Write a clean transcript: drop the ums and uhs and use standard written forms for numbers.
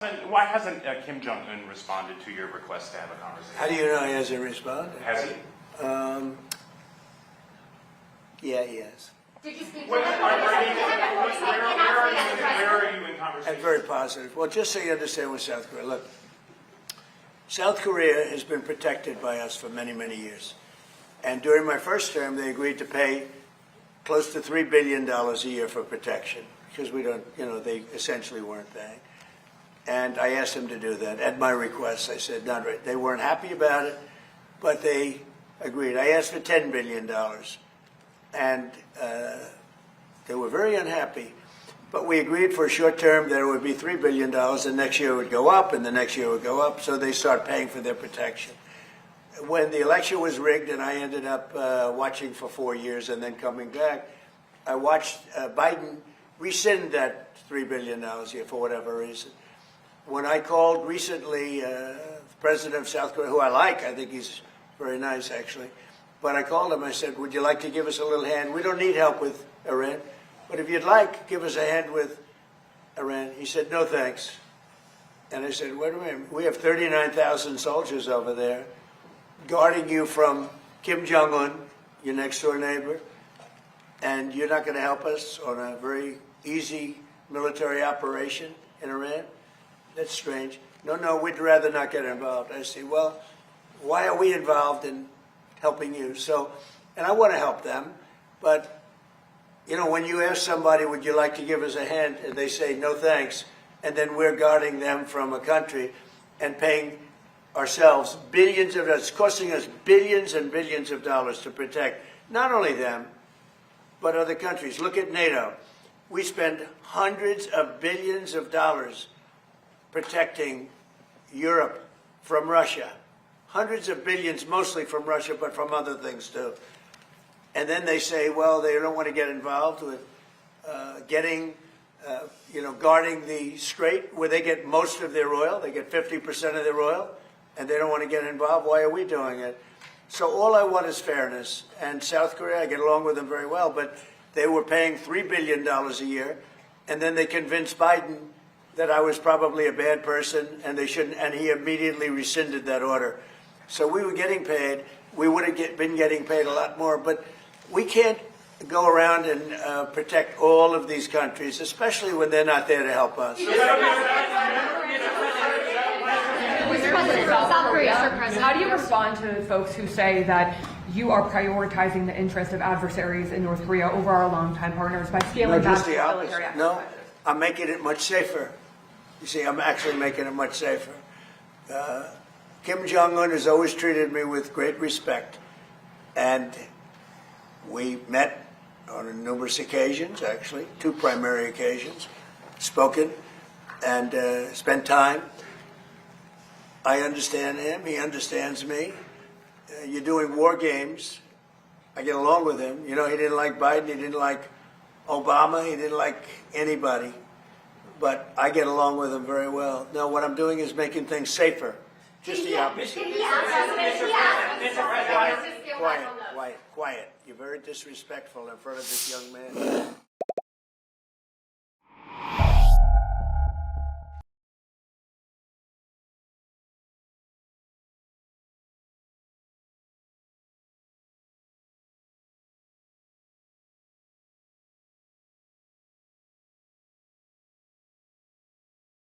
Why hasn't Kim Jong Un responded to your request to have a conversation? How do you know he hasn't responded? Has he? Yeah, he has. Did you speak to Where him? are you in conversation? And very positive. Well, just so you understand with South Korea, look, South Korea has been protected by us for many, many years. And during my first term, they agreed to pay close to $3 billion a year for protection because we don't, they essentially weren't paying. And I asked them to do that at my request. I said, not right. They weren't happy about it, but they agreed. I asked for $10 billion, and they were very unhappy. But we agreed for a short term that it would be $3 billion, and next year it would go up, and the next year would go up, so they start paying for their protection. When the election was rigged and I ended up watching for 4 years and then coming back, I watched Biden rescind that $3 billion a year for whatever reason. When I called recently the president of South Korea, who I like, I think he's very nice actually, but I called him, I said, would you like to give us a little hand? We don't need help with Iran, but if you'd like, give us a hand with Iran. He said, no thanks. And I said, wait a minute, we have 39,000 soldiers over there guarding you from Kim Jong Un, your next door neighbor, and you're not going to help us on a very easy military operation in Iran? That's strange. No, we'd rather not get involved. I say, well, why are we involved in helping you? So, and I want to help them, but, when you ask somebody, would you like to give us a hand, and they say, no thanks, and then we're guarding them from a country and paying ourselves billions of dollars, it's costing us billions and billions of dollars to protect not only them, but other countries. Look at NATO. We spend hundreds of billions of dollars protecting Europe from Russia. Hundreds of billions, mostly from Russia, but from other things too. And then they say, well, they don't want to get involved with guarding the strait where they get most of their oil. They get 50% of their oil, and they don't want to get involved. Why are we doing it? So all I want is fairness. And South Korea, I get along with them very well, but they were paying $3 billion a year, and then they convinced Biden that I was probably a bad person and they shouldn't, and he immediately rescinded that order. So we were getting paid. We would have been getting paid a lot more, but we can't go around and protect all of these countries, especially when they're not there to help us. South Korea, how do you respond to folks who say that you are prioritizing the interest of adversaries in North Korea over our longtime partners by scaling back the military exercises? No, I'm making it much safer. You see, I'm actually making it much safer. Kim Jong Un has always treated me with great respect, and we met on numerous occasions, actually, 2 primary occasions, spoken and spent time. I understand him. He understands me. You're doing war games. I get along with him. He didn't like Biden. He didn't like Obama. He didn't like anybody. But I get along with him very well. No, what I'm doing is making things safer. Just the opposite. Quiet. You're very disrespectful in front of this young man.